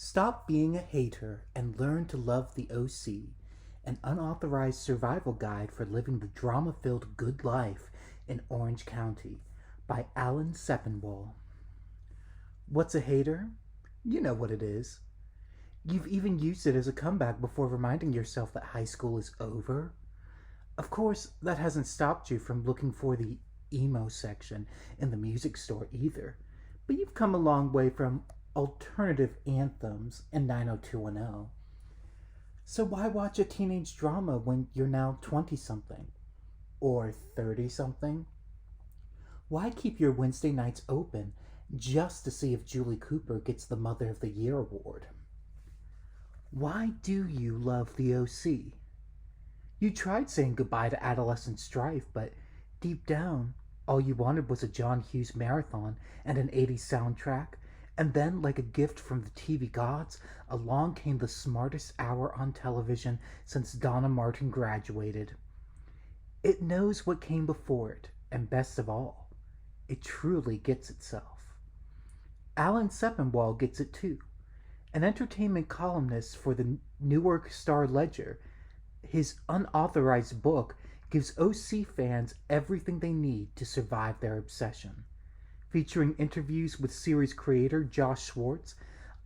Stop being a hater and learn to love the OC, an unauthorized survival guide for living the drama-filled good life in Orange County by Alan Sepinwall. What's a hater? You know what it is. You've even used it as a comeback before reminding yourself that high school is over. Of course, that hasn't stopped you from looking for the emo section in the music store either, but you've come a long way from alternative anthems in 90210. So why watch a teenage drama when you're now 20 something? Or 30 something? Why keep your Wednesday nights open just to see if Julie Cooper gets the Mother of the Year award? Why do you love the OC? You tried saying goodbye to adolescent strife, but deep down, all you wanted was a John Hughes marathon and an 80s soundtrack. And then, like a gift from the TV gods, along came the smartest hour on television since Donna Martin graduated. It knows what came before it, and best of all, it truly gets itself. Alan Sepinwall gets it too. An entertainment columnist for the Newark Star-Ledger, his unauthorized book gives OC fans everything they need to survive their obsession. Featuring interviews with series creator Josh Schwartz,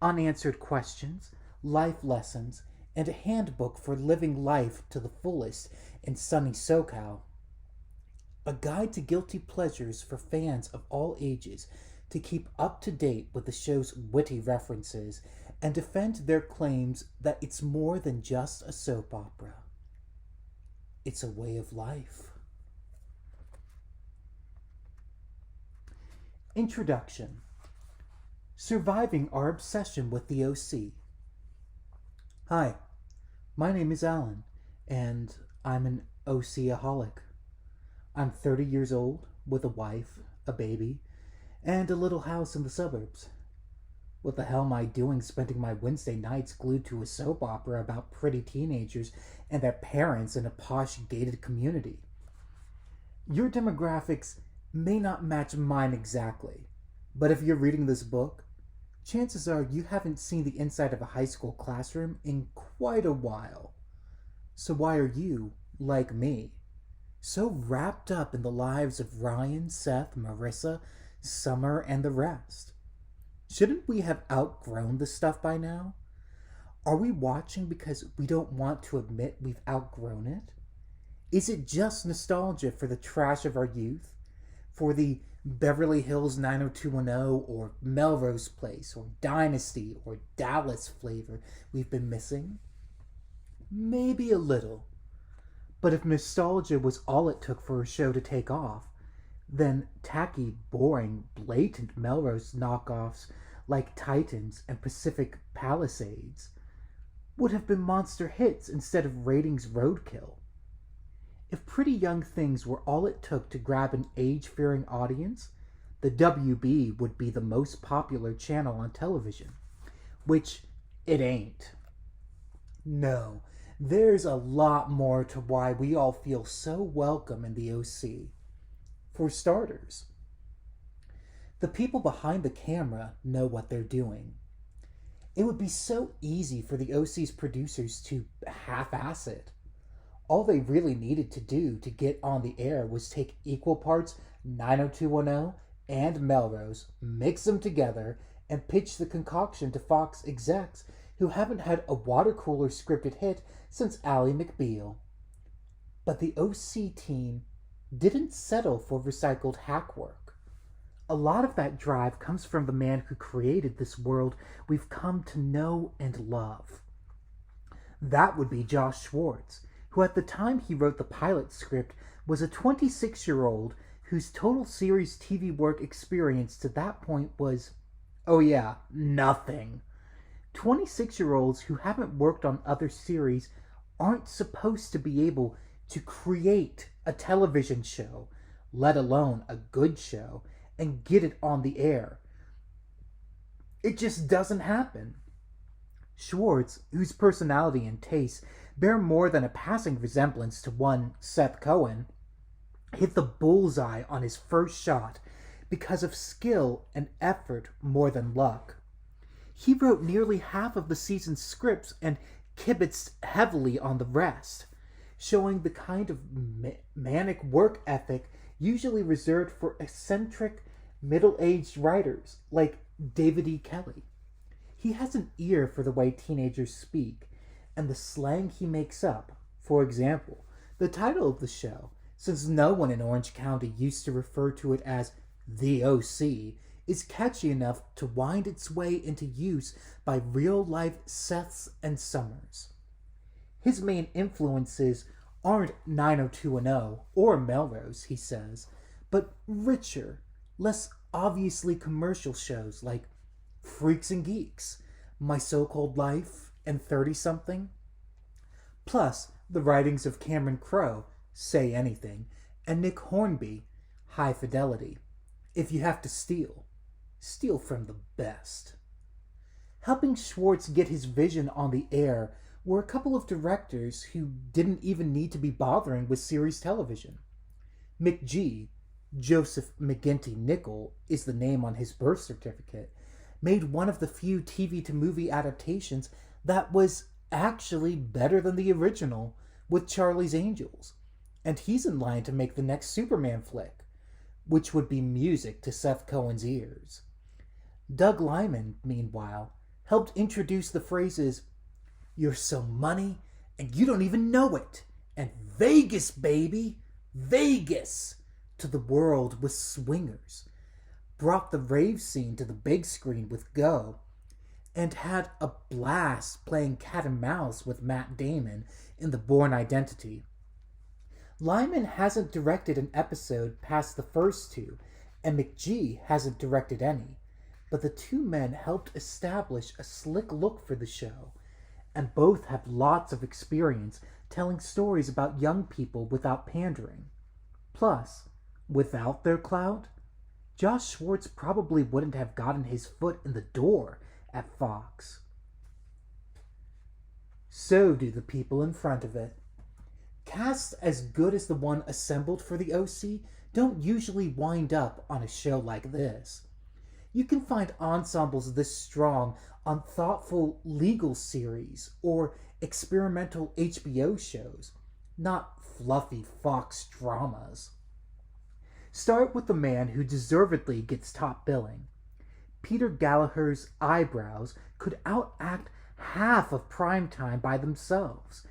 unanswered questions, life lessons, and a handbook for living life to the fullest in sunny SoCal. A guide to guilty pleasures for fans of all ages to keep up to date with the show's witty references and defend their claims that it's more than just a soap opera. It's a way of life. Introduction. Surviving our obsession with the OC. Hi, my name is Alan, and I'm an OC-aholic. I'm 30 years old, with a wife, a baby, and a little house in the suburbs. What the hell am I doing spending my Wednesday nights glued to a soap opera about pretty teenagers and their parents in a posh gated community? Your demographics may not match mine exactly, but if you're reading this book, chances are you haven't seen the inside of a high school classroom in quite a while. So why are you, like me, so wrapped up in the lives of Ryan, Seth, Marissa, Summer, and the rest? Shouldn't we have outgrown this stuff by now? Are we watching because we don't want to admit we've outgrown it? Is it just nostalgia for the trash of our youth? For the Beverly Hills 90210 or Melrose Place or Dynasty or Dallas flavor we've been missing? Maybe a little. But if nostalgia was all it took for a show to take off, then tacky, boring, blatant Melrose knockoffs like Titans and Pacific Palisades would have been monster hits instead of ratings roadkill. If Pretty Young Things were all it took to grab an age-fearing audience, the WB would be the most popular channel on television, which it ain't. No, there's a lot more to why we all feel so welcome in the OC. For starters, the people behind the camera know what they're doing. It would be so easy for the OC's producers to half-ass it. All they really needed to do to get on the air was take equal parts 90210 and Melrose, mix them together, and pitch the concoction to Fox execs who haven't had a water cooler scripted hit since Ally McBeal. But the OC team didn't settle for recycled hack work. A lot of that drive comes from the man who created this world we've come to know and love. That would be Josh Schwartz, who at the time he wrote the pilot script was a 26-year-old whose total series TV work experience to that point was, oh yeah, nothing. 26-year-olds who haven't worked on other series aren't supposed to be able to create a television show, let alone a good show, and get it on the air. It just doesn't happen. Schwartz, whose personality and taste bear more than a passing resemblance to one Seth Cohen, hit the bullseye on his first shot because of skill and effort more than luck. He wrote nearly half of the season's scripts and kibitzed heavily on the rest, showing the kind of manic work ethic usually reserved for eccentric middle-aged writers like David E. Kelly. He has an ear for the way teenagers speak and the slang he makes up. For example, the title of the show, since no one in Orange County used to refer to it as The OC, is catchy enough to wind its way into use by real-life Seths and Summers. His main influences aren't 90210 or Melrose, he says, but richer, less obviously commercial shows like Freaks and Geeks, My So-Called Life, and 30-something. Plus, the writings of Cameron Crowe, Say Anything, and Nick Hornby, High Fidelity. If you have to steal, steal from the best. Helping Schwartz get his vision on the air were a couple of directors who didn't even need to be bothering with series television. McG, Joseph McGinty Nicol is the name on his birth certificate, made one of the few TV to movie adaptations that was actually better than the original with Charlie's Angels, and he's in line to make the next Superman flick, which would be music to Seth Cohen's ears. Doug Liman, meanwhile, helped introduce the phrases, "You're so money, and you don't even know it," and "Vegas, baby, Vegas," to the world with Swingers, brought the rave scene to the big screen with Go, and had a blast playing cat and mouse with Matt Damon in The Bourne Identity. Lyman hasn't directed an episode past the first two, and McG hasn't directed any, but the two men helped establish a slick look for the show, and both have lots of experience telling stories about young people without pandering. Plus, without their clout, Josh Schwartz probably wouldn't have gotten his foot in the door at Fox. So do the people in front of it. Casts as good as the one assembled for the OC don't usually wind up on a show like this. You can find ensembles this strong on thoughtful legal series or experimental HBO shows, not fluffy Fox dramas. Start with the man who deservedly gets top billing. Peter Gallagher's eyebrows could outact half of primetime by themselves,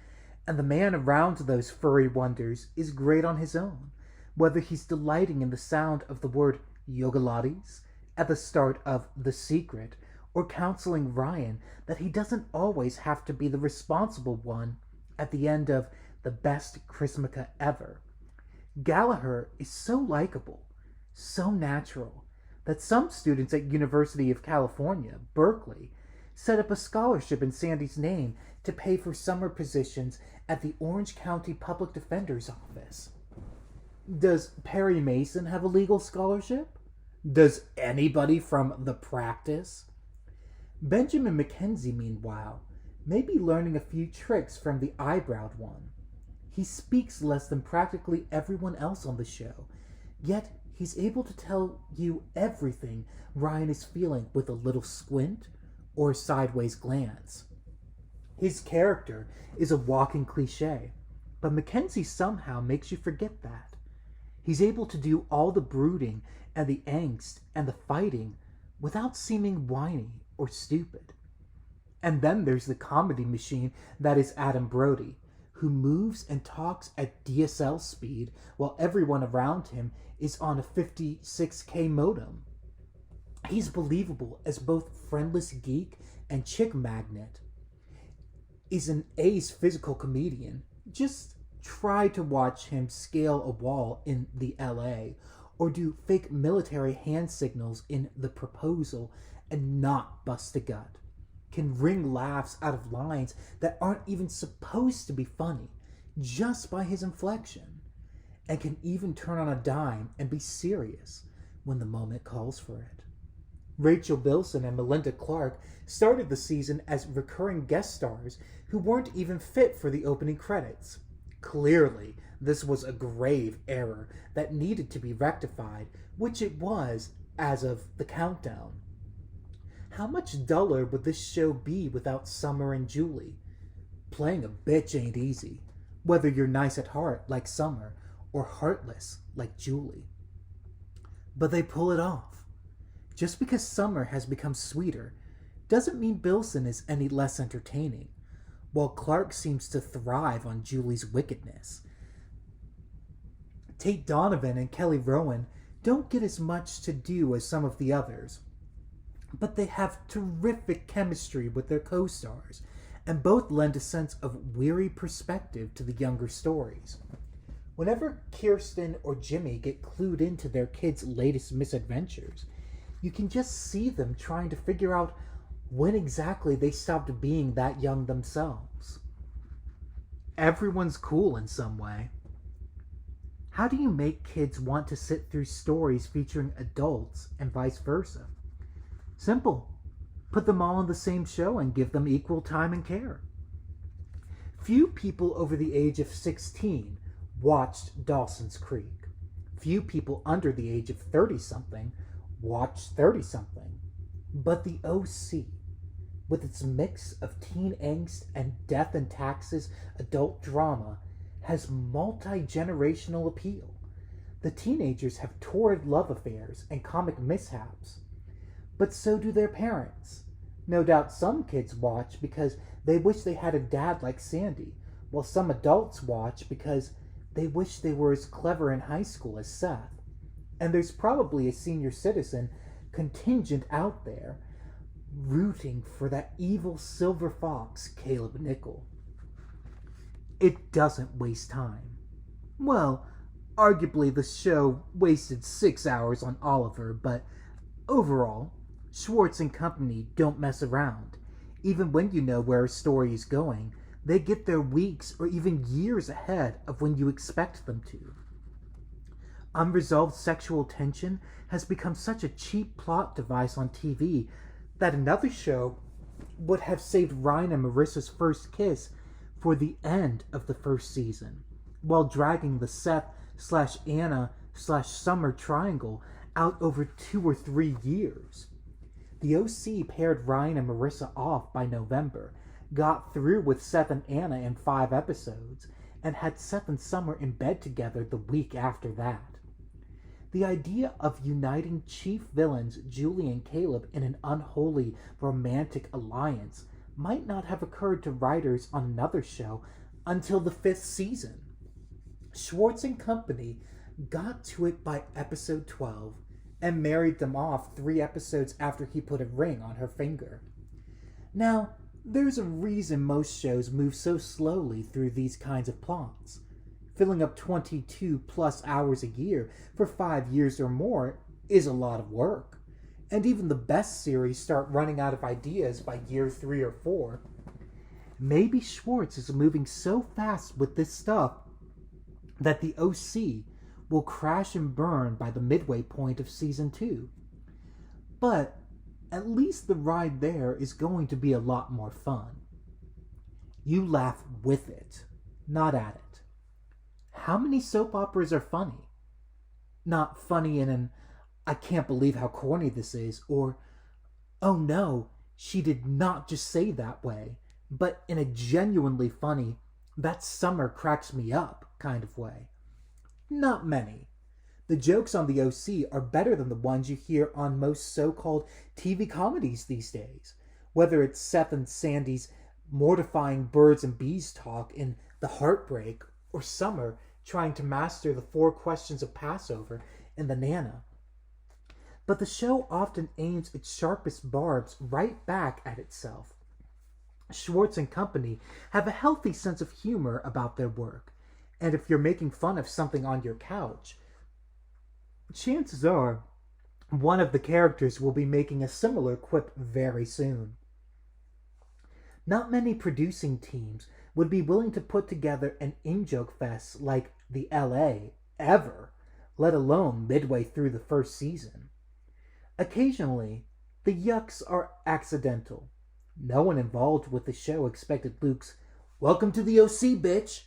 and the man around those furry wonders is great on his own, whether he's delighting in the sound of the word Yogalates at the start of The Secret, or counseling Ryan that he doesn't always have to be the responsible one at the end of The Best Chrismukkah Ever. Gallagher is so likable, so natural, that some students at University of California, Berkeley, set up a scholarship in Sandy's name to pay for summer positions at the Orange County Public Defender's Office. Does Perry Mason have a legal scholarship? Does anybody from The Practice? Benjamin McKenzie, meanwhile, may be learning a few tricks from the eyebrowed one. He speaks less than practically everyone else on the show, yet he's able to tell you everything Ryan is feeling with a little squint or a sideways glance. His character is a walking cliche, but Mackenzie somehow makes you forget that. He's able to do all the brooding and the angst and the fighting without seeming whiny or stupid. And then there's the comedy machine that is Adam Brody, who moves and talks at DSL speed while everyone around him is on a 56K modem. He's believable as both friendless geek and chick magnet. Is an ace physical comedian. Just try to watch him scale a wall in The LA or do fake military hand signals in The Proposal and not bust a gut. Can wring laughs out of lines that aren't even supposed to be funny just by his inflection, and can even turn on a dime and be serious when the moment calls for it. Rachel Bilson and Melinda Clark started the season as recurring guest stars who weren't even fit for the opening credits. Clearly, this was a grave error that needed to be rectified, which it was as of the countdown. How much duller would this show be without Summer and Julie? Playing a bitch ain't easy, whether you're nice at heart like Summer or heartless like Julie. But they pull it off. Just because Summer has become sweeter doesn't mean Bilson is any less entertaining, while Clark seems to thrive on Julie's wickedness. Tate Donovan and Kelly Rowan don't get as much to do as some of the others, but they have terrific chemistry with their co-stars, and both lend a sense of weary perspective to the younger stories. Whenever Kirsten or Jimmy get clued into their kids' latest misadventures, you can just see them trying to figure out when exactly they stopped being that young themselves. Everyone's cool in some way. How do you make kids want to sit through stories featuring adults and vice versa? Simple. Put them all on the same show and give them equal time and care. Few people over the age of 16 watched Dawson's Creek. Few people under the age of 30-something watched 30-something. But the OC, with its mix of teen angst and death and taxes adult drama, has multi-generational appeal. The teenagers have torrid love affairs and comic mishaps, but so do their parents. No doubt some kids watch because they wish they had a dad like Sandy, while some adults watch because they wish they were as clever in high school as Seth. And there's probably a senior citizen contingent out there rooting for that evil silver fox, Caleb Nickel. It doesn't waste time. Well, arguably the show wasted 6 hours on Oliver, but overall, Schwartz and company don't mess around. Even when you know where a story is going, they get there weeks or even years ahead of when you expect them to. Unresolved sexual tension has become such a cheap plot device on TV that another show would have saved Ryan and Marissa's first kiss for the end of the first season, while dragging the Seth/Anna/Summer triangle out over 2 or 3 years. The OC paired Ryan and Marissa off by November, got through with Seth and Anna in 5 episodes, and had Seth and Summer in bed together the week after that. The idea of uniting chief villains Julie and Caleb in an unholy romantic alliance might not have occurred to writers on another show until the 5th season. Schwartz and company got to it by episode 12 and married them off 3 episodes after he put a ring on her finger. Now, there's a reason most shows move so slowly through these kinds of plots. Filling up 22 plus hours a year for 5 years or more is a lot of work. And even the best series start running out of ideas by year 3 or 4. Maybe Schwartz is moving so fast with this stuff that the OC will crash and burn by the midway point of season 2. But at least the ride there is going to be a lot more fun. You laugh with it, not at it. How many soap operas are funny? Not funny in an, I can't believe how corny this is, or, oh no, she did not just say that way, but in a genuinely funny, that Summer cracks me up kind of way. Not many. The jokes on the OC are better than the ones you hear on most so-called TV comedies these days, whether it's Seth and Sandy's mortifying birds and bees talk in The Heartbreak, or Summer trying to master the 4 questions of Passover in The Nana. But the show often aims its sharpest barbs right back at itself. Schwartz and company have a healthy sense of humor about their work, and if you're making fun of something on your couch, chances are one of the characters will be making a similar quip very soon. Not many producing teams would be willing to put together an in-joke fest like the LA ever, let alone midway through the first season. Occasionally, the yucks are accidental. No one involved with the show expected Luke's "Welcome to the OC, bitch"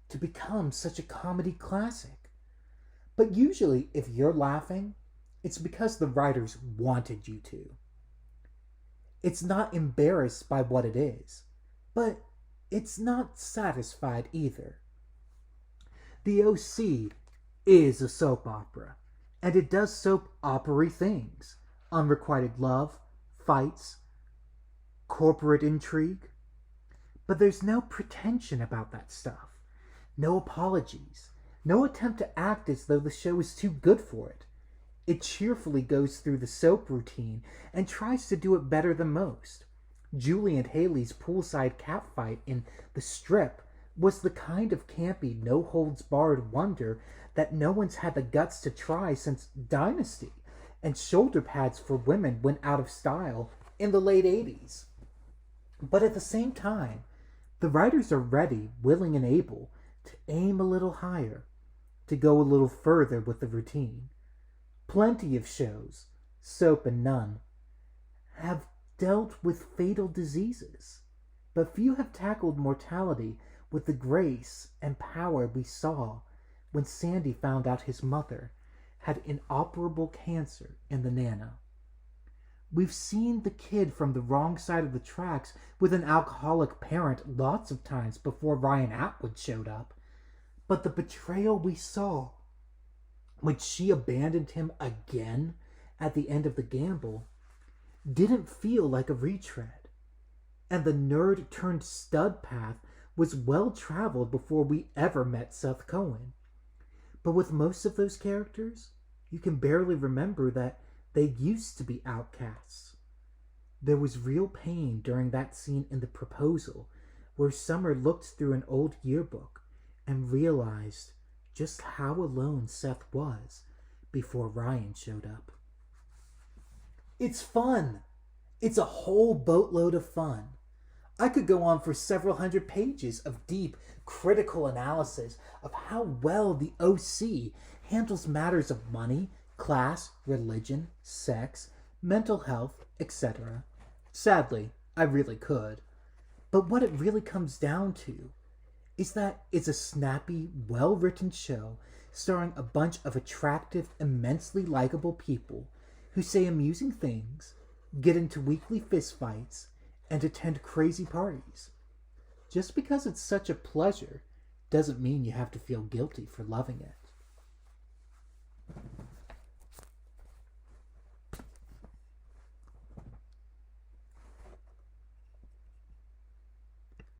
to become such a comedy classic. But usually, if you're laughing, it's because the writers wanted you to. It's not embarrassed by what it is, but it's not satisfied either. The OC is a soap opera, and it does soap opery things: unrequited love, fights, corporate intrigue. But there's no pretension about that stuff, no apologies, no attempt to act as though the show is too good for it. It cheerfully goes through the soap routine and tries to do it better than most. Julie and Haley's poolside catfight in The Strip was the kind of campy, no-holds-barred wonder that no one's had the guts to try since Dynasty, and shoulder pads for women went out of style in the late 80s. But at the same time, the writers are ready, willing, and able to aim a little higher, to go a little further with the routine. Plenty of shows, soap and none, have dealt with fatal diseases, but few have tackled mortality with the grace and power we saw when Sandy found out his mother had inoperable cancer in the nana. We've seen the kid from the wrong side of the tracks with an alcoholic parent lots of times before Ryan Atwood showed up, but the betrayal we saw when she abandoned him again at the end of the gamble didn't feel like a retread, and the nerd turned stud path was well traveled before we ever met Seth Cohen. But with most of those characters, you can barely remember that they used to be outcasts. There was real pain during that scene in The Proposal, where Summer looked through an old yearbook and realized just how alone Seth was before Ryan showed up. It's fun. It's a whole boatload of fun. I could go on for several hundred pages of deep, critical analysis of how well the OC handles matters of money, class, religion, sex, mental health, etc. Sadly, I really could. But what it really comes down to is that it's a snappy, well-written show starring a bunch of attractive, immensely likable people who say amusing things, get into weekly fistfights, and attend crazy parties. Just because it's such a pleasure doesn't mean you have to feel guilty for loving it.